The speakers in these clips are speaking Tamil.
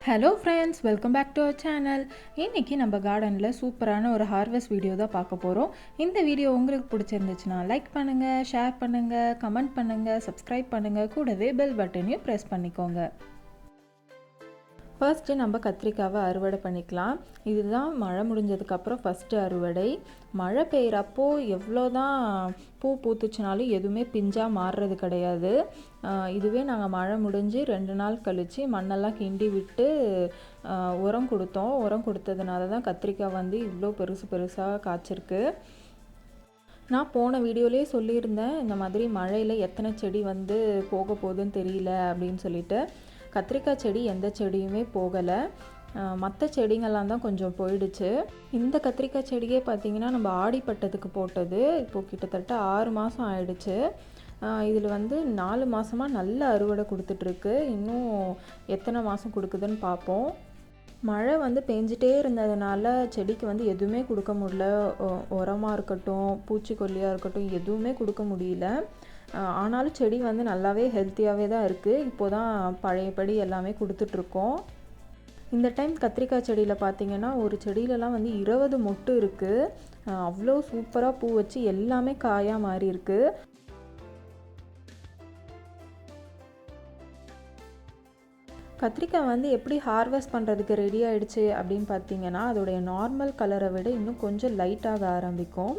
Hello friends, welcome back to our channel. இன்றைக்கி நம்ம கார்டனில் சூப்பரான ஒரு ஹார்வெஸ்ட் வீடியோ தான் பார்க்க போகிறோம். இந்த வீடியோ உங்களுக்கு பிடிச்சிருந்துச்சுன்னா லைக் பண்ணுங்கள், ஷேர் பண்ணுங்கள், கமெண்ட் பண்ணுங்கள், சப்ஸ்கிரைப் பண்ணுங்கள், கூடவே பெல் பட்டனையும் ப்ரெஸ் பண்ணிக்கோங்க. ஃபர்ஸ்ட்டு நம்ம கத்திரிக்காவை அறுவடை பண்ணிக்கலாம். இதுதான் மழை முடிஞ்சதுக்கப்புறம் ஃபஸ்ட்டு அறுவடை. மழை பெய்கிறப்போ எவ்வளோ தான் பூ பூத்துச்சுனாலும் எதுவுமே பிஞ்சாக மாறுறது கிடையாது. இதுவே நாங்கள் மழை முடிஞ்சு 2 நாள் கழித்து மண்ணெல்லாம் கிண்டி விட்டு உரம் கொடுத்தோம். உரம் கொடுத்ததுனால தான் கத்திரிக்காய் வந்து இவ்வளோ பெருசு பெருசாக காய்ச்சிருக்கு. நான் போன வீடியோலேயே சொல்லியிருந்தேன், இந்த மாதிரி மழையில் எத்தனை செடி வந்து போக போகுதுன்னு தெரியல அப்படின்னு சொல்லிட்டு. கத்திரிக்காய் செடி எந்த செடியுமே போகலை, மற்ற செடிங்கள்லாம் தான் கொஞ்சம் போயிடுச்சு. இந்த கத்திரிக்காய் செடியே பார்த்திங்கன்னா நம்ம ஆடிப்பட்டத்துக்கு போட்டது. இப்போது கிட்டத்தட்ட 6 மாதம் ஆயிடுச்சு. இதில் வந்து 4 மாதமாக நல்ல அறுவடை கொடுத்துட்ருக்கு. இன்னும் எத்தனை மாதம் கொடுக்குதுன்னு பார்ப்போம். மழை வந்து பெஞ்சிட்டே இருந்ததுனால செடிக்கு வந்து எதுவுமே கொடுக்க முடியல. உரமாக இருக்கட்டும், பூச்சிக்கொல்லியாக இருக்கட்டும், எதுவுமே கொடுக்க முடியல. ஆனாலும் செடி வந்து நல்லாவே ஹெல்த்தியாகவே தான் இருக்குது. இப்போது தான் பழையபடி எல்லாமே கொடுத்துட்ருக்கோம். இந்த டைம் கத்திரிக்காய் செடியில் பார்த்திங்கன்னா ஒரு செடியிலலாம் வந்து 20 மொட்டு இருக்குது. அவ்வளோ சூப்பராக பூ வச்சு எல்லாமே காயாக மாறி இருக்குது. கத்திரிக்காய் வந்து எப்படி ஹார்வெஸ்ட் பண்ணுறதுக்கு ரெடி ஆகிடுச்சு அப்படின்னு பார்த்தீங்கன்னா, அதோடைய நார்மல் கலரை விட இன்னும் கொஞ்சம் லைட்டாக ஆரம்பிக்கும்.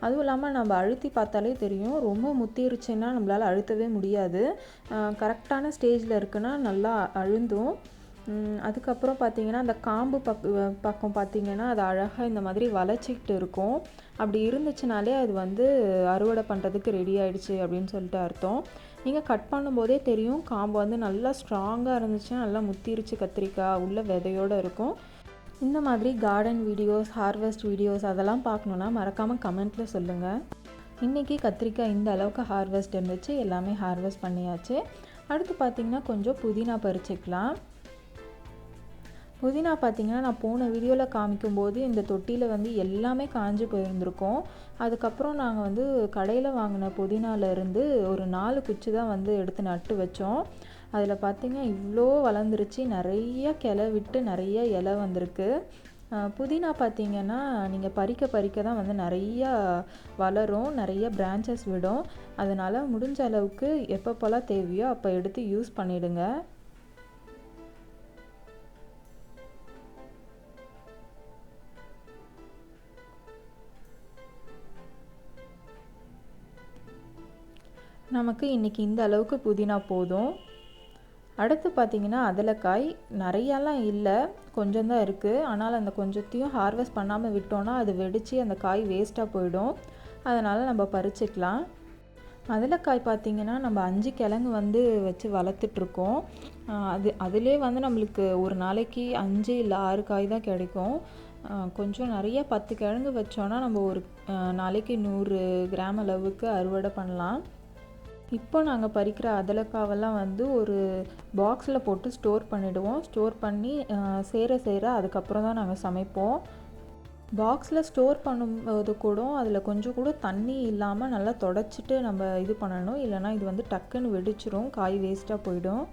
அதுவும் இல்லாமல் நம்ம அழுத்தி பார்த்தாலே தெரியும், ரொம்ப முத்திருச்சுன்னா நம்மளால் அழுத்தவே முடியாது. கரெக்டான ஸ்டேஜில் இருக்குன்னா நல்லா அழுந்தும். அதுக்கப்புறம் பார்த்திங்கன்னா அந்த காம்பு பக்கம் பார்த்திங்கன்னா அது அழகாக இந்த மாதிரி வளைச்சிக்கிட்டு இருக்கும். அப்படி இருந்துச்சுனாலே அது வந்து அறுவடை பண்ணுறதுக்கு ரெடி ஆகிடுச்சு அப்படின்னு சொல்லிட்டு அர்த்தம். நீங்கள் கட் பண்ணும்போதே தெரியும், காம்பு வந்து நல்லா ஸ்ட்ராங்காக இருந்துச்சுன்னா நல்லா முத்திருச்சு கத்திரிக்காய், உள்ள விதையோடு இருக்கும். இந்த மாதிரி கார்டன் வீடியோஸ், ஹார்வெஸ்ட் வீடியோஸ் அதெல்லாம் பார்க்கணுன்னா மறக்காமல் கமெண்ட்டில் சொல்லுங்கள். இன்றைக்கி கத்திரிக்காய் இந்த அளவுக்கு ஹார்வெஸ்ட் இருந்துச்சு, எல்லாமே ஹார்வெஸ்ட் பண்ணியாச்சு. அடுத்து பார்த்திங்கன்னா கொஞ்சம் புதினா பறிச்சிக்கலாம். புதினா பார்த்திங்கன்னா நான் போன வீடியோவில் காமிக்கும்போது இந்த தொட்டியில் வந்து எல்லாமே காஞ்சு போயிருந்திருக்கோம். அதுக்கப்புறம் நாங்கள் வந்து கடையில் வாங்கின புதினாலேருந்து ஒரு 4 குச்சி தான் வந்து எடுத்து நட்டு வச்சோம். அதில் பார்த்திங்கன்னா இவ்வளோ வளர்ந்துருச்சு, நிறைய கிளை விட்டு நிறைய இலை வந்திருக்கு. புதினா பார்த்திங்கன்னா நீங்கள் பறிக்க தான் வந்து நிறையா வளரும், நிறைய பிரான்ச்சஸ் விடும். அதனால் முடிஞ்ச அளவுக்கு எப்பப்போலாம் தேவையோ அப்போ எடுத்து யூஸ் பண்ணிவிடுங்க. நமக்கு இன்றைக்கி இந்த அளவுக்கு புதினா போதும். அடுத்து பார்த்திங்கன்னா அதலக்காய் நிறையாலாம் இல்லை, கொஞ்சம் தான் இருக்குது. ஆனால் அந்த கொஞ்சத்தையும் ஹார்வெஸ்ட் பண்ணாமல் விட்டோன்னா அது வெடித்து அந்த காய் வேஸ்ட்டாக போயிடும். அதனால் நம்ம பறிச்சிக்கலாம். அதலக்காய் பார்த்திங்கன்னா நம்ம 5 கிழங்கு வந்து வச்சு வளர்த்துட்ருக்கோம். அதிலே வந்து நம்மளுக்கு ஒரு நாளைக்கு 5 இல்லை 6 காய் தான் கிடைக்கும். கொஞ்சம் நிறைய 10 கிழங்கு வச்சோன்னா நம்ம ஒரு நாளைக்கு 100 கிராம் அளவுக்கு அறுவடை பண்ணலாம். இப்போ நாங்கள் பறிக்கிற அதலக்காவெல்லாம் வந்து ஒரு பாக்ஸில் போட்டு ஸ்டோர் பண்ணிவிடுவோம். ஸ்டோர் பண்ணி சேர அதுக்கப்புறம் தான் நாங்கள் சமைப்போம். பாக்ஸில் ஸ்டோர் பண்ணும்போது கூட அதில் கொஞ்சம் கூட தண்ணி இல்லாமல் நல்லா தொடச்சிட்டு நம்ம இது பண்ணணும். இல்லைனா இது வந்து டக்குன்னு வெடிச்சிரும், காய் வேஸ்ட்டாக போயிடும்.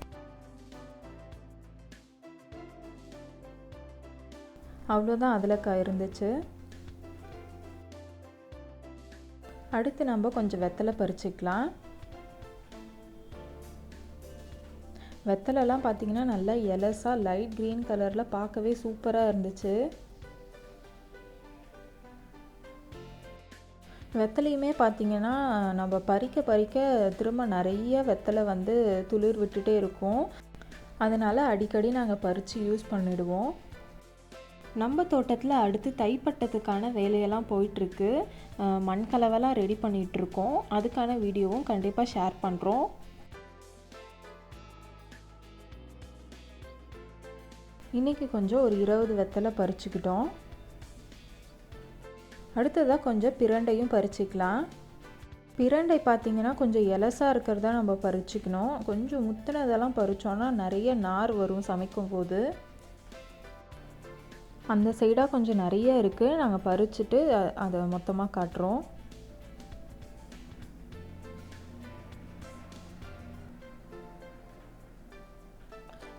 அவ்வளோதான் அதலக்காய் இருந்துச்சு. அடுத்து நம்ம கொஞ்சம் வெத்தலை பறிச்சிக்கலாம். வெத்தலைலாம் பார்த்திங்கன்னா நல்லா எலஸாக லைட் க்ரீன் கலரில் பார்க்கவே சூப்பராக இருந்துச்சு. வெத்தலையுமே பார்த்திங்கன்னா நம்ம பறிக்க திரும்ப நிறைய வெத்தலை வந்து துளிர் விட்டுட்டே இருக்கும். அதனால் அடிக்கடி நாங்கள் பறித்து யூஸ் பண்ணிடுவோம். நம்ம தோட்டத்தில் அடுத்து தைப்பட்டத்துக்கான வேலையெல்லாம் போயிட்டுருக்கு. மண்கலவெல்லாம் ரெடி பண்ணிகிட்ருக்கோம். அதுக்கான வீடியோவும் கண்டிப்பாக ஷேர் பண்ணுறோம். இன்றைக்கி கொஞ்சம் ஒரு 20 வெத்தலை பறிச்சுக்கிட்டோம். அடுத்ததாக கொஞ்சம் பிரண்டையும் பறிச்சிக்கலாம். பிரண்டை பார்த்திங்கன்னா கொஞ்சம் எலசாக இருக்கிறதா நம்ம பறிச்சிக்கணும். கொஞ்சம் முத்தினதெல்லாம் பறித்தோன்னா நிறைய நார் வரும் சமைக்கும் போது. அந்த சைடாக கொஞ்சம் நிறைய இருக்குது, நாங்கள் பறிச்சுட்டு அதை மொத்தமாக காட்டுறோம்.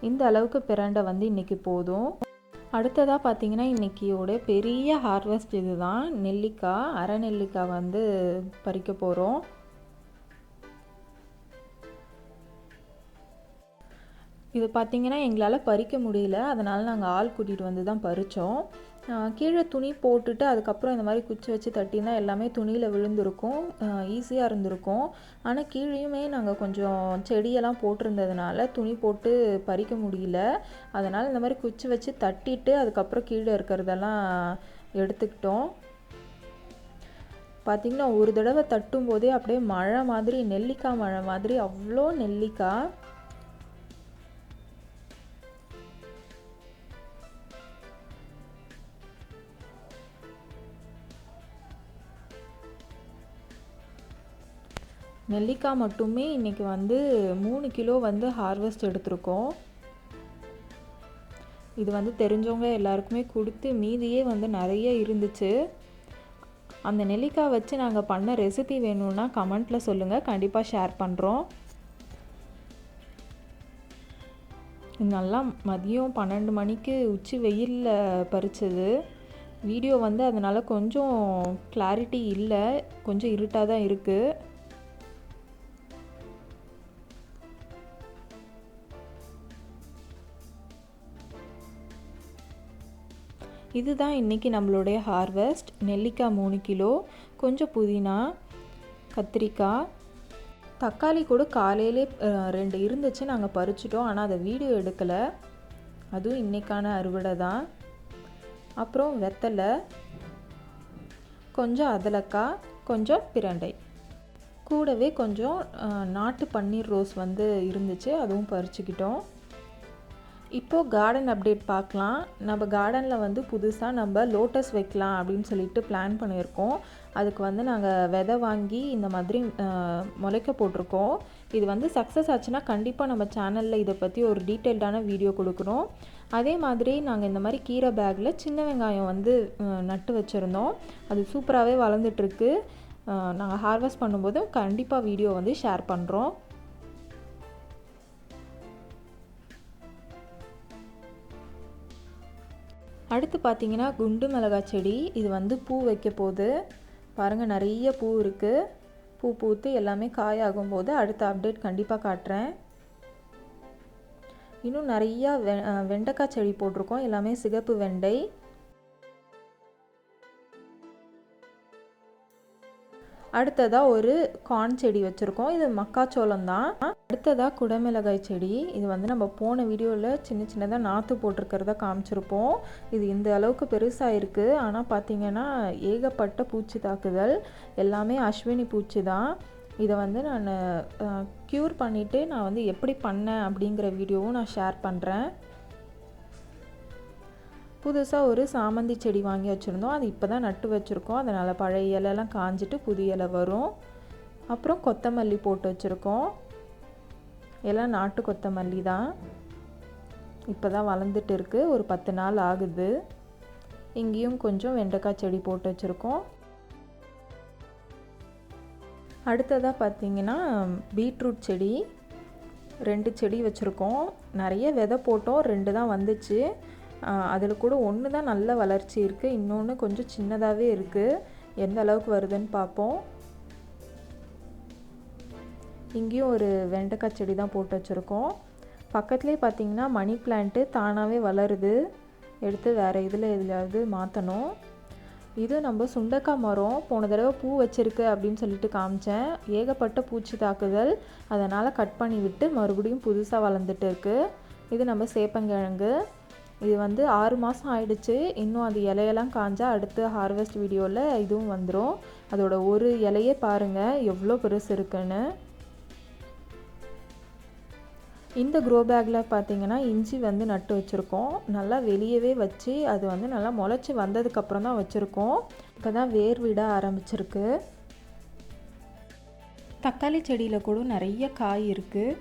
இந்த அளவுக்கு பிரண்டை வந்து இன்றைக்கி போதும். அடுத்ததாக பார்த்திங்கன்னா இன்றைக்கியோட பெரிய ஹார்வெஸ்ட் இது தான். நெல்லிக்காய், அரை நெல்லிக்காய் வந்து பறிக்க போகிறோம். இது பார்த்திங்கன்னா எங்களால் பறிக்க முடியல, அதனால் நாங்கள் ஆள் கூட்டிகிட்டு வந்து தான் பறித்தோம். கீழே துணி போட்டுட்டு அதுக்கப்புறம் இந்த மாதிரி குச்சி வச்சு தட்டினா எல்லாமே துணியில் விழுந்திருக்கும், ஈஸியாக இருந்திருக்கும். ஆனால் கீழேயுமே நாங்கள் கொஞ்சம் செடியெல்லாம் போட்டிருந்ததுனால துணி போட்டு பறிக்க முடியல. அதனால் இந்த மாதிரி குச்சி வச்சு தட்டிட்டு அதுக்கப்புறம் கீழே இருக்கிறதெல்லாம் எடுத்துக்கிட்டோம். பார்த்திங்கன்னா ஒரு தடவை தட்டும் போதே அப்படியே மழை மாதிரி, நெல்லிக்காய் மழை மாதிரி அவ்வளோ நெல்லிக்காய். நெல்லிக்காய் மட்டுமே இன்றைக்கி வந்து 3 கிலோ வந்து ஹார்வெஸ்ட் எடுத்திருக்கோம். இது வந்து தெரிஞ்சவங்க எல்லாருக்குமே கொடுத்து மீதியே வந்து நிறைய இருந்துச்சு. அந்த நெல்லிக்காய் வச்சு நாங்கள் பண்ண ரெசிபி வேணும்னா கமெண்ட்டில் சொல்லுங்கள், கண்டிப்பாக ஷேர் பண்ணுறோம். நல்லா மதியம் 12 மணிக்கு உச்சி வெயிலில் பறித்தது. வீடியோ வந்து அதனால் கொஞ்சம் கிளாரிட்டி இல்லை, கொஞ்சம் இருட்டாக தான் இருக்குது. இதுதான் இன்றைக்கி நம்மளுடைய ஹார்வெஸ்ட். நெல்லிக்காய் 3 கிலோ, கொஞ்சம் புதினா, கத்திரிக்காய், தக்காளி கூட காலையிலே 2 இருந்துச்சு, நாங்கள் பறிச்சிட்டோம். ஆனால் அதை வீடியோ எடுக்கலை, அதுவும் இன்றைக்கான அறுவடை தான். அப்புறம் வெத்தலை, கொஞ்சம் அதலக்காய், கொஞ்சம் பிரண்டை, கூடவே கொஞ்சம் நாட்டு பன்னீர் ரோஸ் வந்து இருந்துச்சு, அதுவும் பறிச்சுக்கிட்டோம். இப்போது கார்டன் அப்டேட் பார்க்கலாம். நம்ம கார்டனில் வந்து புதுசாக நம்ம லோட்டஸ் வைக்கலாம் அப்படின்னு சொல்லிட்டு பிளான் பண்ணியிருக்கோம். அதுக்கு வந்து நாங்கள் விதை வாங்கி இந்த மாதிரி முளைக்க போட்டிருக்கோம். இது வந்து சக்ஸஸ் ஆச்சுன்னா கண்டிப்பாக நம்ம சேனலில் இதை பற்றி ஒரு டீட்டெயில்டான வீடியோ கொடுக்குறோம். அதே மாதிரி நாங்கள் இந்த மாதிரி கீரை பேக்கில் சின்ன வெங்காயம் வந்து நட்டு வச்சுருந்தோம். அது சூப்பராகவே வளர்ந்துட்டுருக்கு. நாங்கள் ஹார்வெஸ்ட் பண்ணும்போது கண்டிப்பாக வீடியோ வந்து ஷேர் பண்ணுறோம். அடுத்து பார்த்திங்கன்னா குண்டு மிளகாய் செடி. இது வந்து பூ வைக்க போகுது. பாருங்கள், நிறைய பூ இருக்குது. பூ பூத்து எல்லாமே காயாகும் போது அடுத்த அப்டேட் கண்டிப்பாக காட்டுறேன். இன்னும் நிறையா வெண்டைக்காய் செடி போட்டிருக்கோம், எல்லாமே சிகப்பு வெண்டை. அடுத்ததாக ஒரு கார்ன் செடி வச்சுருக்கோம், இது மக்காச்சோளம் தான். அடுத்ததாக குடமிளகாய் செடி. இது வந்து நம்ம போன வீடியோவில் சின்ன சின்னதாக நாற்று போட்டிருக்கிறத காமிச்சிருப்போம். இது இந்த அளவுக்கு பெருசாக இருக்குது. ஆனால் பார்த்திங்கன்னா ஏகப்பட்ட பூச்சி தாக்குதல், எல்லாமே அஸ்வினி பூச்சி தான். இதை வந்து நான் க்யூர் பண்ணிவிட்டு நான் வந்து எப்படி பண்ணேன் அப்படிங்கிற வீடியோவும் நான் ஷேர் பண்ணுறேன். புதுசாக ஒரு சாமந்தி செடி வாங்கி வச்சுருந்தோம், அது இப்போ தான் நட்டு வச்சுருக்கோம். அதனால் பழைய இலையெல்லாம் காஞ்சிட்டு புது இலை வரும். அப்புறம் கொத்தமல்லி போட்டு வச்சுருக்கோம், எல்லாம் நாட்டு கொத்தமல்லி தான். இப்போ தான் வளர்ந்துட்டு இருக்குது, ஒரு 10 நாள் ஆகுது. இங்கேயும் கொஞ்சம் வெண்டைக்காய் செடி போட்டு வச்சுருக்கோம். அடுத்ததாக பார்த்திங்கன்னா பீட்ரூட் செடி 2 செடி வச்சுருக்கோம். நிறைய விதை போட்டோம், 2 தான் வந்துச்சு. அதில் கூட ஒன்று தான் நல்ல வளர்ச்சி இருக்குது, இன்னொன்று கொஞ்சம் சின்னதாகவே இருக்குது. எந்த அளவுக்கு வருதுன்னு பார்ப்போம். இங்கேயும் ஒரு வெண்டைக்காய் செடி தான் போட்டு வச்சுருக்கோம். பக்கத்துலேயே பார்த்திங்கன்னா மணி பிளான்ட்டு தானாகவே வளருது. எடுத்து வேறு இதில் எதுலையாவது மாற்றணும். இது நம்ம சுண்டைக்காய் மரம் போன தடவை பூ வச்சுருக்கு அப்படின்னு சொல்லிட்டு காமிச்சேன். ஏகப்பட்ட பூச்சி தாக்குதல், அதனால் கட் பண்ணி விட்டு மறுபடியும் புதுசாக வளர்ந்துட்டு இருக்குது. இது நம்ம சேப்பங்கிழங்கு. இது வந்து 6 மாதம் ஆயிடுச்சு. இன்னும் அது இலையெல்லாம் காஞ்சா அடுத்த ஹார்வெஸ்ட் வீடியோவில் இதுவும் வந்துடும். அதோட ஒரு இலையே பாருங்கள் எவ்வளோ பெருசு இருக்குன்னு. இந்த க்ரோ பேக்கில் பார்த்திங்கன்னா இஞ்சி வந்து நட்டு வச்சுருக்கோம். நல்லா வெளியவே வச்சு அது வந்து நல்லா முளைச்சி வந்ததுக்கப்புறம் தான் வச்சுருக்கோம். இப்போ தான் வேர் விட ஆரம்பிச்சிருக்கு. தக்காளி செடியில் கூட நிறைய காய் இருக்குது.